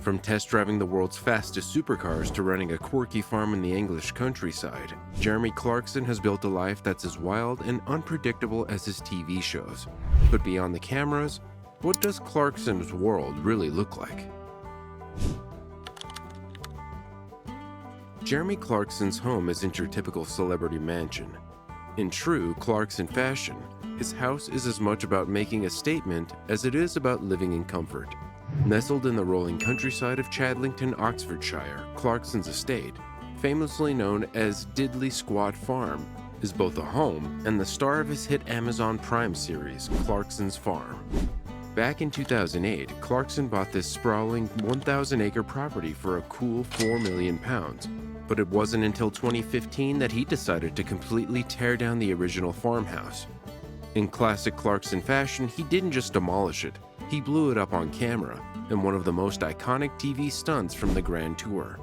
From test driving the world's fastest supercars to running a quirky farm in the English countryside, Jeremy Clarkson has built a life that's as wild and unpredictable as his TV shows. But beyond the cameras, what does Clarkson's world really look like? Jeremy Clarkson's home isn't your typical celebrity mansion. In true Clarkson fashion, his house is as much about making a statement as it is about living in comfort. Nestled in the rolling countryside of Chadlington, Oxfordshire, Clarkson's estate, famously known as DIDDLY Squat Farm, is both a home and the star of his hit Amazon Prime series, Clarkson's Farm. Back in 2008, Clarkson bought this sprawling 1,000-acre property for a cool £4 million, but it wasn't until 2015 that he decided to completely tear down the original farmhouse. In classic Clarkson fashion, he didn't just demolish it, he blew it up on camera in one of the most iconic TV stunts from the Grand Tour.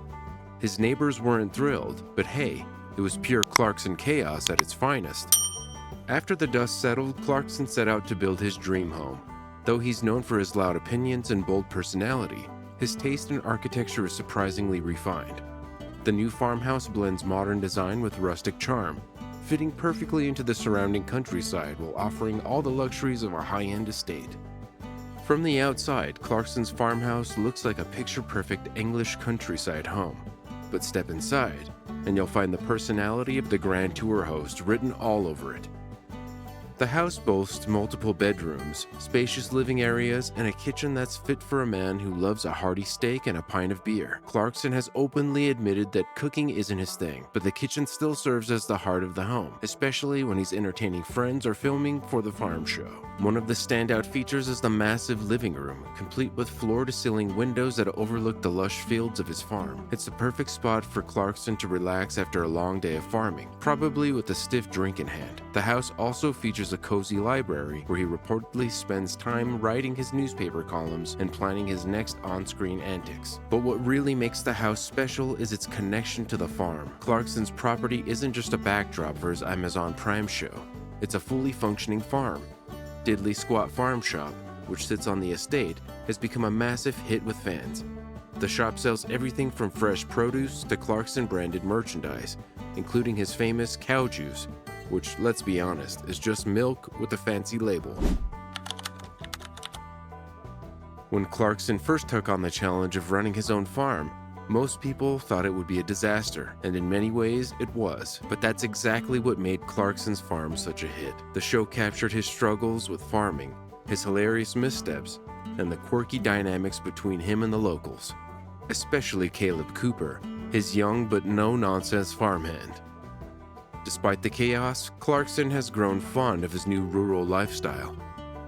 His neighbors weren't thrilled, but hey, it was pure Clarkson chaos at its finest. After the dust settled, Clarkson set out to build his dream home. Though he's known for his loud opinions and bold personality, his taste in architecture is surprisingly refined. The new farmhouse blends modern design with rustic charm, fitting perfectly into the surrounding countryside while offering all the luxuries of a high-end estate. From the outside, Clarkson's farmhouse looks like a picture-perfect English countryside home. But step inside, and you'll find the personality of the Grand Tour host written all over it. The house boasts multiple bedrooms, spacious living areas, and a kitchen that's fit for a man who loves a hearty steak and a pint of beer. Clarkson has openly admitted that cooking isn't his thing, but the kitchen still serves as the heart of the home, especially when he's entertaining friends or filming for the farm show. One of the standout features is the massive living room, complete with floor-to-ceiling windows that overlook the lush fields of his farm. It's the perfect spot for Clarkson to relax after a long day of farming, probably with a stiff drink in hand. The house also features a cozy library where he reportedly spends time writing his newspaper columns and planning his next on-screen antics. But what really makes the house special is its connection to the farm. Clarkson's property isn't just a backdrop for his Amazon Prime show. It's a fully functioning farm. DIDDLY Squat Farm Shop, which sits on the estate, has become a massive hit with fans. The shop sells everything from fresh produce to Clarkson-branded merchandise, including his famous cow juice, which, let's be honest, is just milk with a fancy label. When Clarkson first took on the challenge of running his own farm, most people thought it would be a disaster, and in many ways it was. But that's exactly what made Clarkson's Farm such a hit. The show captured his struggles with farming, his hilarious missteps, and the quirky dynamics between him and the locals. Especially Caleb Cooper, his young but no-nonsense farmhand. Despite the chaos, Clarkson has grown fond of his new rural lifestyle.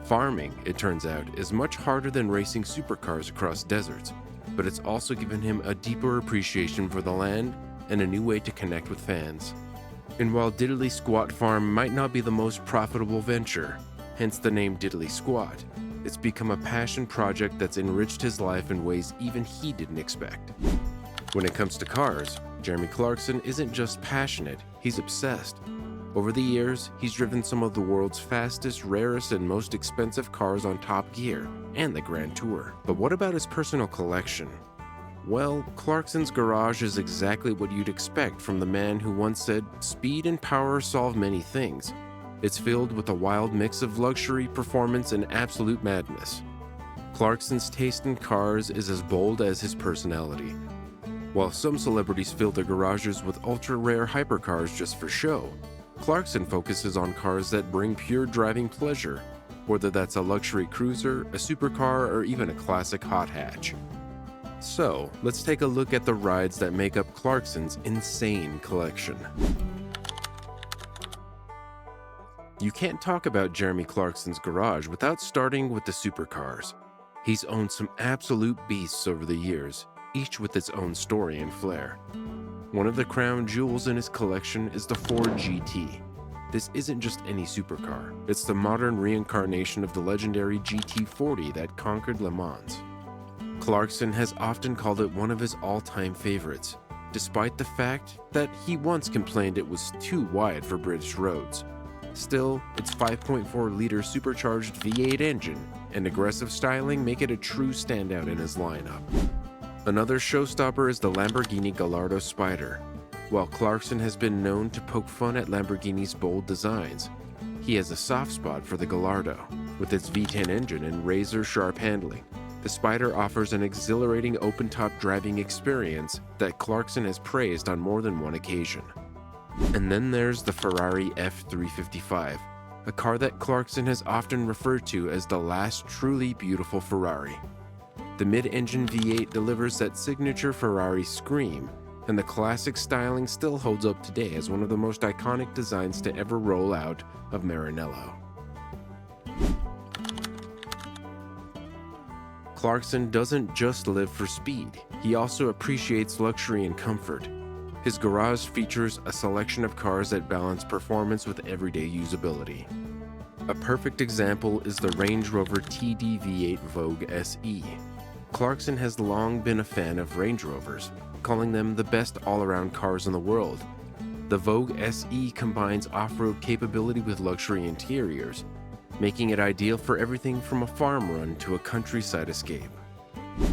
Farming, it turns out, is much harder than racing supercars across deserts, but it's also given him a deeper appreciation for the land and a new way to connect with fans. And while DIDDLY Squat Farm might not be the most profitable venture, hence the name DIDDLY Squat, it's become a passion project that's enriched his life in ways even he didn't expect. When it comes to cars, Jeremy Clarkson isn't just passionate, he's obsessed. Over the years, he's driven some of the world's fastest, rarest, and most expensive cars on Top Gear and the Grand Tour. But what about his personal collection? Well, Clarkson's garage is exactly what you'd expect from the man who once said, "Speed and power solve many things." It's filled with a wild mix of luxury, performance, and absolute madness. Clarkson's taste in cars is as bold as his personality. While some celebrities fill their garages with ultra-rare hypercars just for show, Clarkson focuses on cars that bring pure driving pleasure, whether that's a luxury cruiser, a supercar, or even a classic hot hatch. So, let's take a look at the rides that make up Clarkson's insane collection. You can't talk about Jeremy Clarkson's garage without starting with the supercars. He's owned some absolute beasts over the years, each with its own story and flair. One of the crown jewels in his collection is the Ford GT. This isn't just any supercar, it's the modern reincarnation of the legendary GT40 that conquered Le Mans. Clarkson has often called it one of his all-time favorites, despite the fact that he once complained it was too wide for British roads. Still, its 5.4-liter supercharged V8 engine and aggressive styling make it a true standout in his lineup. Another showstopper is the Lamborghini Gallardo Spider. While Clarkson has been known to poke fun at Lamborghini's bold designs, he has a soft spot for the Gallardo. With its V10 engine and razor-sharp handling, the Spider offers an exhilarating open-top driving experience that Clarkson has praised on more than one occasion. And then there's the Ferrari F355, a car that Clarkson has often referred to as the last truly beautiful Ferrari. The mid-engine V8 delivers that signature Ferrari scream, and the classic styling still holds up today as one of the most iconic designs to ever roll out of Maranello. Clarkson doesn't just live for speed, he also appreciates luxury and comfort. His garage features a selection of cars that balance performance with everyday usability. A perfect example is the Range Rover TD V8 Vogue SE. Clarkson has long been a fan of Range Rovers, calling them the best all-around cars in the world. The Vogue SE combines off-road capability with luxury interiors, making it ideal for everything from a farm run to a countryside escape.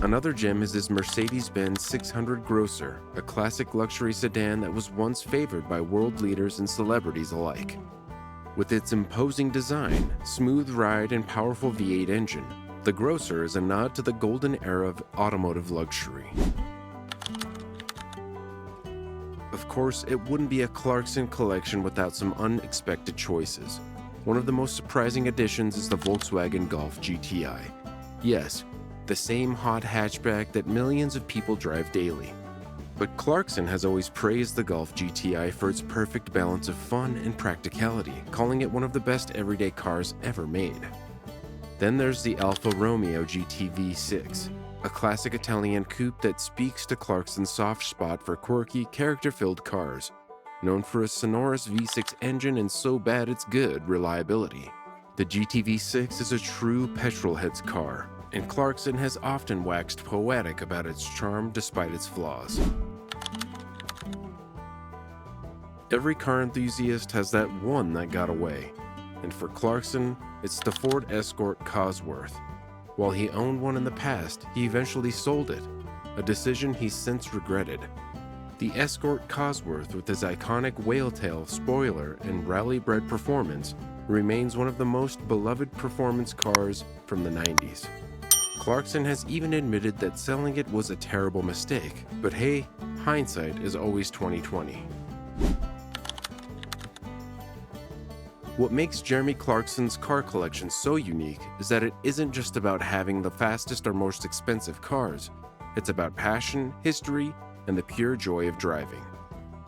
Another gem is this Mercedes-Benz 600 Grosser, a classic luxury sedan that was once favored by world leaders and celebrities alike. With its imposing design, smooth ride, and powerful V8 engine, the Grosser is a nod to the golden era of automotive luxury. Of course, it wouldn't be a Clarkson collection without some unexpected choices. One of the most surprising additions is the Volkswagen Golf GTI. Yes, the same hot hatchback that millions of people drive daily. But Clarkson has always praised the Golf GTI for its perfect balance of fun and practicality, calling it one of the best everyday cars ever made. Then there's the Alfa Romeo GT V6, a classic Italian coupe that speaks to Clarkson's soft spot for quirky, character-filled cars, known for a sonorous V6 engine and so bad it's good reliability. The GT V6 is a true petrolhead's car, and Clarkson has often waxed poetic about its charm despite its flaws. Every car enthusiast has that one that got away, and for Clarkson, it's the Ford Escort Cosworth. While he owned one in the past, he eventually sold it, a decision he's since regretted. The Escort Cosworth, with his iconic whale tail, spoiler, and rally-bred performance, remains one of the most beloved performance cars from the 90s. Clarkson has even admitted that selling it was a terrible mistake, but hey, hindsight is always 20/20. What makes Jeremy Clarkson's car collection so unique is that it isn't just about having the fastest or most expensive cars. It's about passion, history, and the pure joy of driving.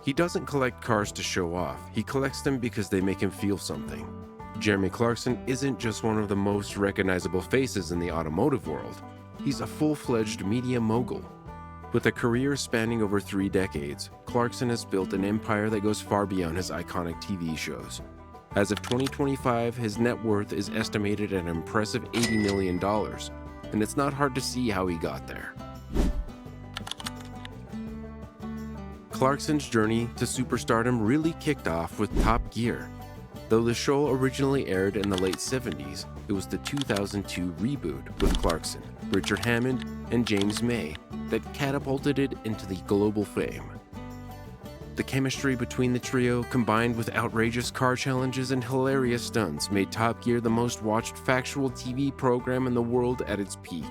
He doesn't collect cars to show off, he collects them because they make him feel something. Jeremy Clarkson isn't just one of the most recognizable faces in the automotive world, he's a full-fledged media mogul. With a career spanning over 3 decades, Clarkson has built an empire that goes far beyond his iconic TV shows. As of 2025, his net worth is estimated at an impressive $80 million, and it's not hard to see how he got there. Clarkson's journey to superstardom really kicked off with Top Gear. Though the show originally aired in the late 70s, it was the 2002 reboot with Clarkson, Richard Hammond, and James May that catapulted it into the global fame. The chemistry between the trio, combined with outrageous car challenges and hilarious stunts, made Top Gear the most watched factual TV program in the world at its peak.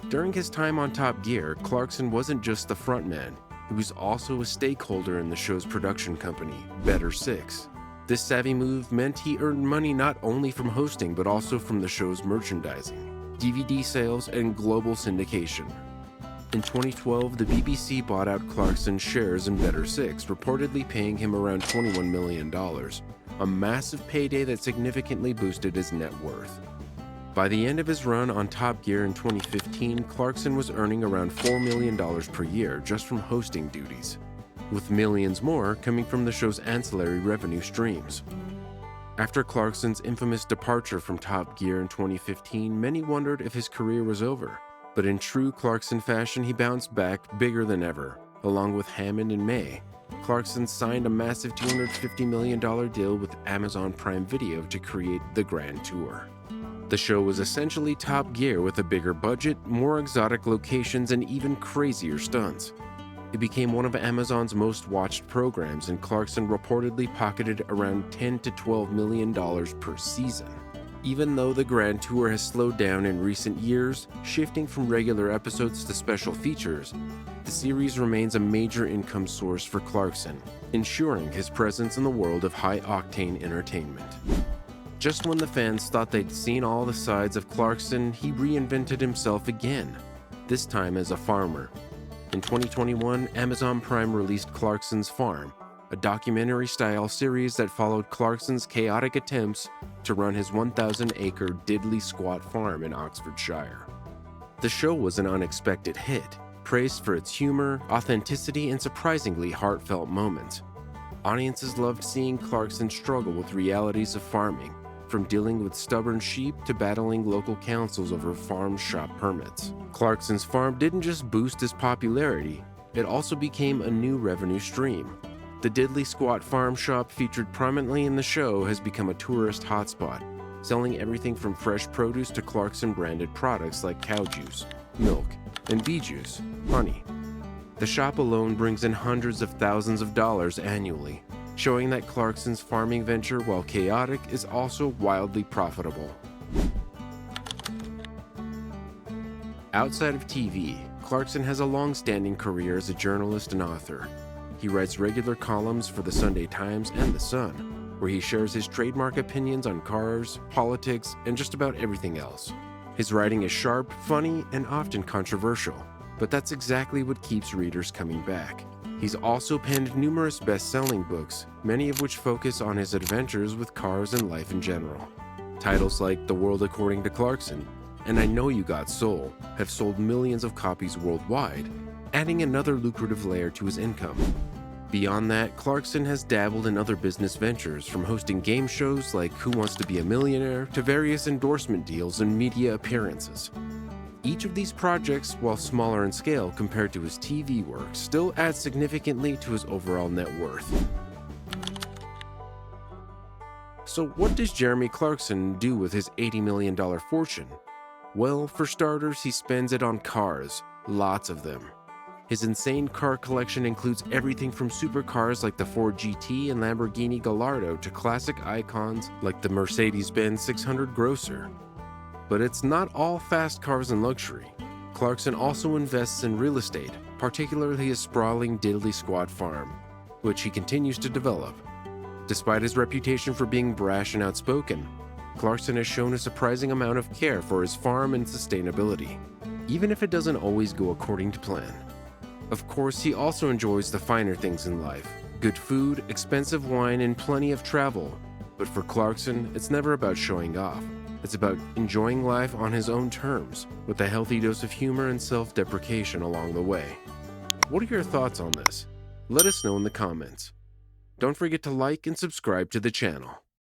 During his time on Top Gear, Clarkson wasn't just the frontman, he was also a stakeholder in the show's production company, Better Six. This savvy move meant he earned money not only from hosting but also from the show's merchandising, DVD sales, and global syndication. In 2012, the BBC bought out Clarkson's shares in Better Six, reportedly paying him around $21 million, a massive payday that significantly boosted his net worth. By the end of his run on Top Gear in 2015, Clarkson was earning around $4 million per year just from hosting duties, with millions more coming from the show's ancillary revenue streams. After Clarkson's infamous departure from Top Gear in 2015, many wondered if his career was over. But in true Clarkson fashion, he bounced back bigger than ever. Along with Hammond and May, Clarkson signed a massive $250 million deal with Amazon Prime Video to create The Grand Tour. The show was essentially Top Gear with a bigger budget, more exotic locations, and even crazier stunts. It became one of Amazon's most watched programs, and Clarkson reportedly pocketed around $10 to $12 million per season. Even though the Grand Tour has slowed down in recent years, shifting from regular episodes to special features, the series remains a major income source for Clarkson, ensuring his presence in the world of high-octane entertainment. Just when the fans thought they'd seen all the sides of Clarkson, he reinvented himself again, this time as a farmer. In 2021, Amazon Prime released Clarkson's Farm, a documentary-style series that followed Clarkson's chaotic attempts to run his 1,000-acre diddly squat farm in Oxfordshire. The show was an unexpected hit, praised for its humor, authenticity, and surprisingly heartfelt moments. Audiences loved seeing Clarkson struggle with realities of farming, from dealing with stubborn sheep to battling local councils over farm shop permits. Clarkson's Farm didn't just boost his popularity, it also became a new revenue stream. The Diddly Squat Farm Shop, featured prominently in the show, has become a tourist hotspot, selling everything from fresh produce to Clarkson-branded products like cow juice, milk, and bee juice, honey. The shop alone brings in hundreds of thousands of dollars annually, showing that Clarkson's farming venture, while chaotic, is also wildly profitable. Outside of TV, Clarkson has a long-standing career as a journalist and author. He writes regular columns for the Sunday Times and The Sun, where he shares his trademark opinions on cars, politics, and just about everything else. His writing is sharp, funny, and often controversial, but that's exactly what keeps readers coming back. He's also penned numerous best-selling books, many of which focus on his adventures with cars and life in general. Titles like The World According to Clarkson and I Know You Got Soul have sold millions of copies worldwide, adding another lucrative layer to his income. Beyond that, Clarkson has dabbled in other business ventures, from hosting game shows like Who Wants to Be a Millionaire to various endorsement deals and media appearances. Each of these projects, while smaller in scale compared to his TV work, still adds significantly to his overall net worth. So what does Jeremy Clarkson do with his $80 million fortune? Well, for starters, he spends it on cars, lots of them. His insane car collection includes everything from supercars like the Ford GT and Lamborghini Gallardo to classic icons like the Mercedes-Benz 600 Grosser. But it's not all fast cars and luxury. Clarkson also invests in real estate, particularly his sprawling diddly squat farm, which he continues to develop. Despite his reputation for being brash and outspoken, Clarkson has shown a surprising amount of care for his farm and sustainability, even if it doesn't always go according to plan. Of course, he also enjoys the finer things in life: good food, expensive wine, and plenty of travel. But for Clarkson, it's never about showing off. It's about enjoying life on his own terms, with a healthy dose of humor and self-deprecation along the way. What are your thoughts on this? Let us know in the comments. Don't forget to like and subscribe to the channel.